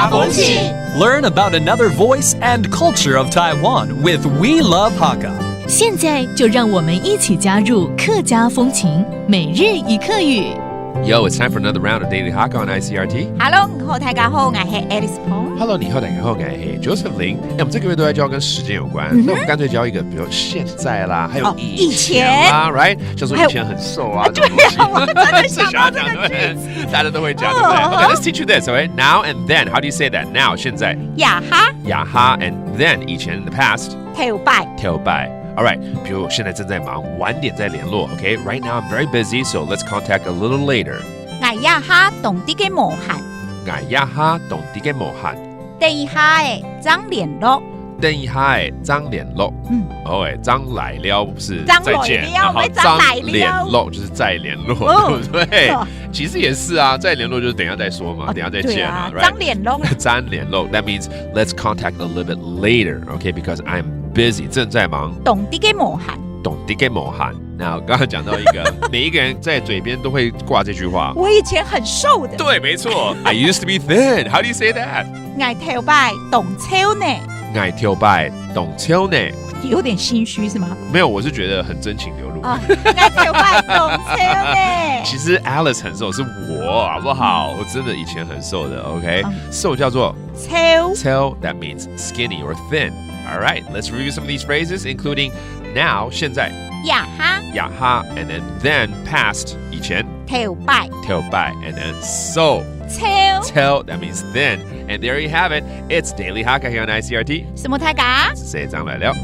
家风情 Learn about another voice and culture of Taiwan with We Love Hakka. 现在就让我们一起加入客家风情每日一课语。Yo, it's time for another round of Daily Hakka on ICRT. Hello， 你好，大家好，我是 Alice Pong。Hello， 你好，大家好，我是 Joseph Lin。我们这个月都在教跟时间有关，那我们干脆教一个，比如现在啦，还有以前啦 ，right？ 像说以前很瘦啊，这种东西。对啊，我真的想到这个句子，大家都会讲，对不对 ？Okay, let's teach you this, alright? Now and then, how do you say that? Now 现在，呀哈，呀哈 ，and then 以前 in the past, 跳拜，跳拜。All right, 比如我现在正在忙，晚点再联络。Okay, right now I'm very busy, so let's contact a little later. 我呀哈，懂啲嘅無限，我呀哈，懂啲嘅無限。等一下誒，張聯絡，等一下誒，張聯絡。張來了是再見，然後張聯絡就是再聯絡，對不對？其實也是啊，再聯絡就是等一下再說嘛，等一下再見嘛。張聯絡，張聯絡 ，that means let's contact a little bit later, okay? Because I'm busy， 正在忙。懂啲嘅無限，懂啲嘅無限。那我剛才講到一個，每一個人在嘴邊都會掛這句話。我以前很瘦的。對，沒錯。I used to be thin. How do you say that? 我跳拜懂超呢。我跳拜懂超呢。有點心虛是嗎？沒有，我是覺得很真情流露。我跳拜懂超呢。其實 Alice 很瘦，是我，好不好？我真的以前很瘦的 ，OK？瘦叫做超。超 that means skinny or thin. All right, let's review some of these phrases, including now 现在呀哈，呀哈 and then past 以前跳拜，跳拜 and then so 超 that means then. And there you have it. It's Daily Hakka here on ICRT. 什麼大家？这一章来了。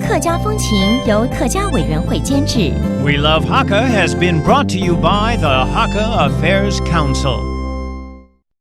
客家风情由客家委员会监制。 We Love Hakka has been brought to you by the Hakka Affairs Council.